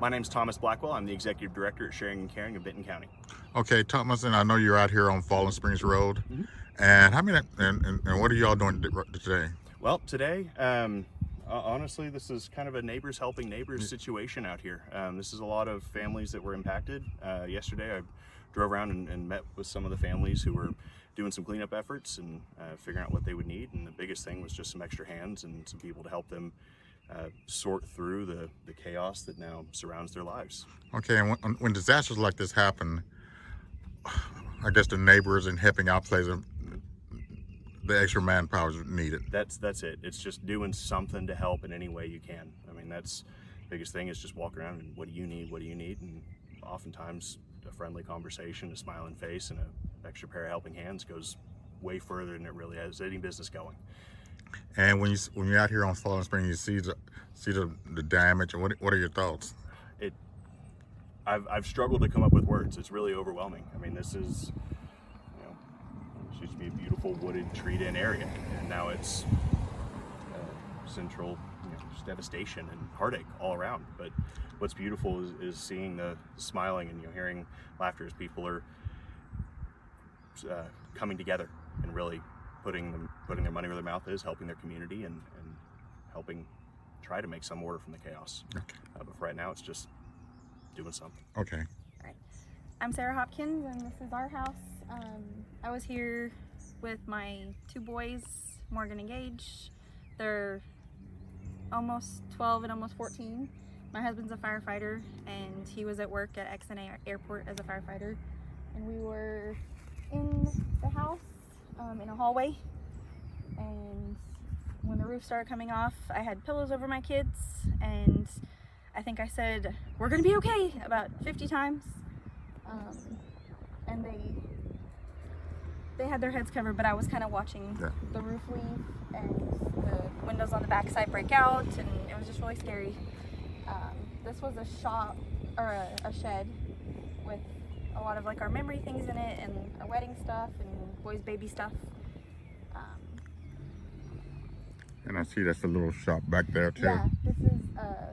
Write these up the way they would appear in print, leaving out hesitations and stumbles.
My name's Thomas Blackwell. I'm the Executive Director at Sharing and Caring of Benton County. Okay, Thomas, and I know you're out here on Fallen Springs Road. Mhm. And how many? And what are y'all doing today? Well, today, honestly, this is kind of a neighbors helping neighbors situation out here. This is a lot of families that were impacted. Yesterday, I drove around and met with some of the families who were doing some cleanup efforts and figuring out what they would need. And the biggest thing was just some extra hands and some people to help them sort through the chaos that now surrounds their lives. Okay, and when disasters like this happen, I guess the neighbors and helping out plays the extra manpower is needed. That's it. It's just doing something to help in any way you can. I mean, that's the biggest thing is just walk around and what do you need? What do you need? And oftentimes a friendly conversation, a smiling face, and an extra pair of helping hands goes way further than it really has any business going. And when you're out here on Fallen Springs, you see the damage, and what are your thoughts? I've struggled to come up with words. It's really overwhelming. I mean, this is, it used to be a beautiful wooded, treed-in area, and now it's central, just devastation and heartache all around. But what's beautiful is seeing the smiling and hearing laughter as people are coming together and really putting their money where their mouth is, helping their community and helping try to make some order from the chaos. Okay. But for right now, it's just doing something. Okay. All right. I'm Sara Hopkins, and this is our house. I was here with my two boys, Morgan and Gage. They're almost 12 and almost 14. My husband's a firefighter, and he was at work at XNA Airport as a firefighter. And we were in the house, in a hallway. And when the roof started coming off, I had pillows over my kids, and I think I said, "We're gonna be okay," about 50 times. And they had their heads covered, but I was kind of watching the roof leave and the windows on the back side break out, and it was just really scary. This was a shop, or a shed, with a lot of like our memory things in it, and our wedding stuff, and boys' baby stuff. And I see that's a little shop back there too. Yeah, this is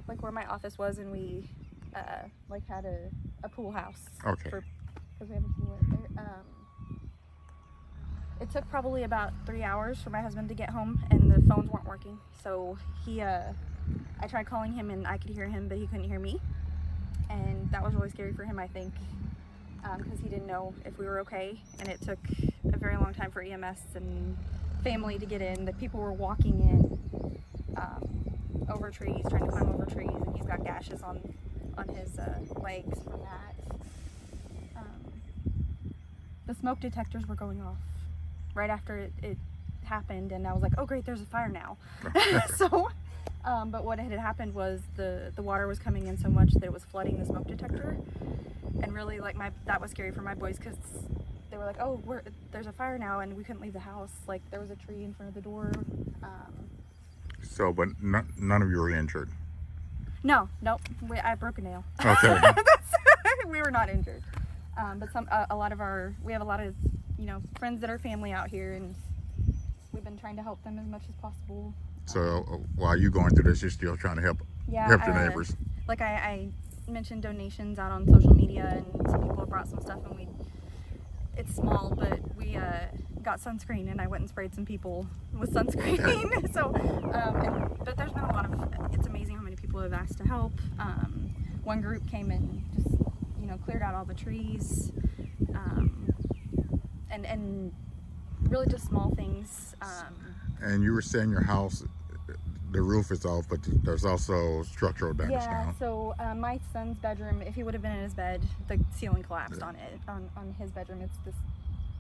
like where my office was, and we like had a pool house. Okay. Because we have a pool right there. It took probably about 3 hours for my husband to get home, and the phones weren't working. So I tried calling him, and I could hear him, but he couldn't hear me. And that was really scary for him, I think, because he didn't know if we were okay. And it took a very long time for EMS and family to get in. The people were walking in over trees, trying to climb over trees, and he's got gashes on his legs from that. The smoke detectors were going off right after it happened, and I was like, oh great, there's a fire now. So but what had happened was the water was coming in so much that it was flooding the smoke detector, and really like that was scary for my boys, because they were like, oh, there's a fire now, and we couldn't leave the house. Like, there was a tree in front of the door. So, but none of you were injured? Nope. I broke a nail. Okay. We were not injured. But we have a lot of, friends that are family out here, and we've been trying to help them as much as possible. So while you're going through this, you're still trying to help your neighbors? Like I mentioned donations out on social media, and some people have brought some stuff, and it's small, but we got sunscreen, and I went and sprayed some people with sunscreen. So, but there's been a lot of, it's amazing how many people have asked to help. One group came and just, cleared out all the trees, and really just small things. And you were saying your house, the roof is off, but there's also structural damage now. Yeah, so my son's bedroom, if he would have been in his bed, the ceiling collapsed on it. On his bedroom, it's this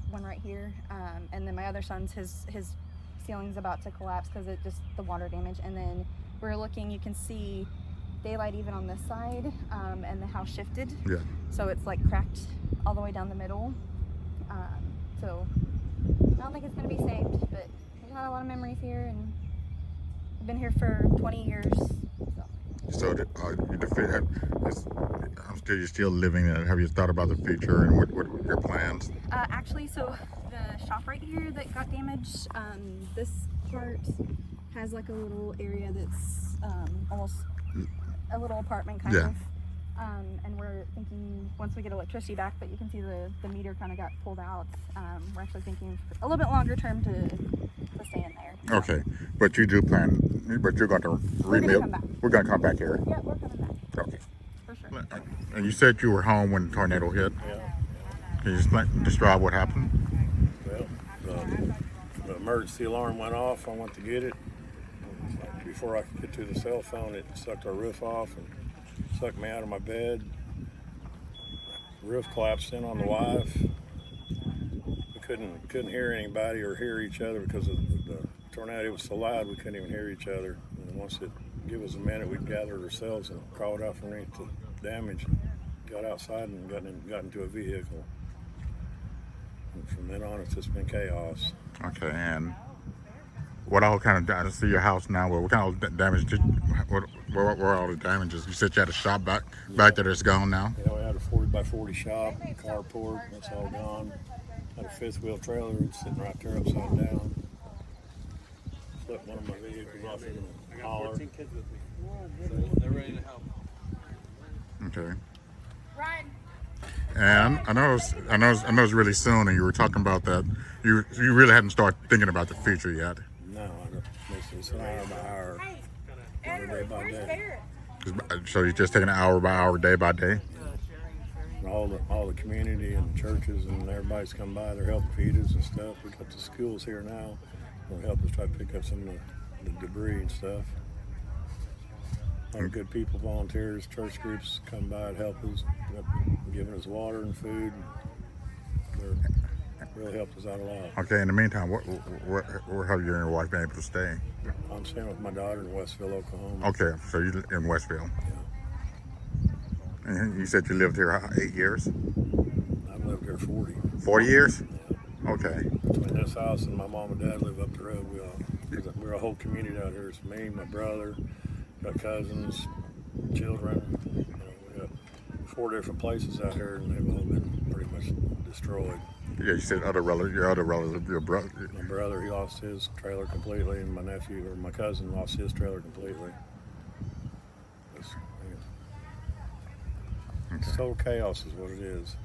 one right here. And then my other son's, his ceiling's about to collapse because the water damage. And then we're looking, you can see daylight even on this side, and the house shifted. Yeah. So it's like cracked all the way down the middle. So I don't think it's going to be saved, but we've had a lot of memories here, and I've been here for 20 years. So you're still living in it. Have you thought about the future and what are your plans? Actually, so the shop right here that got damaged, this part has like a little area that's almost a little apartment kind of. once we get electricity back, but you can see the meter kind of got pulled out. We're actually thinking a little bit longer term to stay in there. Okay, but you do plan, but you're going to rebuild. Come back. We're going to come back here. Yeah, we're coming back. Okay. For sure. And you said you were home when the tornado hit. Yeah. Can you just describe what happened? Well, the emergency alarm went off. I went to get it. Before I could get to the cell phone, it sucked our roof off and sucked me out of my bed. The roof collapsed in on the wife. We couldn't hear anybody or hear each other because of the tornado. It was so loud we couldn't even hear each other. And once it gave us a minute, we gathered ourselves and crawled out from underneath the damage, got outside and got into a vehicle. And from then on, it's just been chaos. Okay, and what all kind of damage? See your house now. What kind of damage did? What were all the damages? You said you had a shop back there that's gone now. Yeah, we had a 40x40 shop, carport, that's all gone. Had a fifth wheel trailer sitting right there upside down. Flipped one of my vehicles off in the holler. They're ready to help. Okay. And I know it's really soon, and you were talking about that. You really hadn't started thinking about the future yet. No, I don't. It's an hour by hour, day by day. So you're just taking it hour by hour, day by day. And all the community and churches and everybody's come by. They're helping feed us and stuff. We got the schools here now. They'll help us try to pick up some of the debris and stuff. A lot of good people, volunteers, church groups come by and help us, giving us water and food. They're really helped us out a lot. Okay. In the meantime, where have you and your wife been able to stay? I'm staying with my daughter in Westville, Oklahoma. Okay, so you in Westville. Yeah. And you said you lived here 8 years? I've lived here 40. 40 years? Yeah. Okay. Between this house and my mom and dad live up the road. We're a whole community out here. It's me, my brother, got cousins, children. We got 4 different places out here, and they've all been pretty much destroyed. Yeah, you said your other relative, your brother. My brother, he lost his trailer completely, and my cousin lost his trailer completely. It's total chaos is what it is.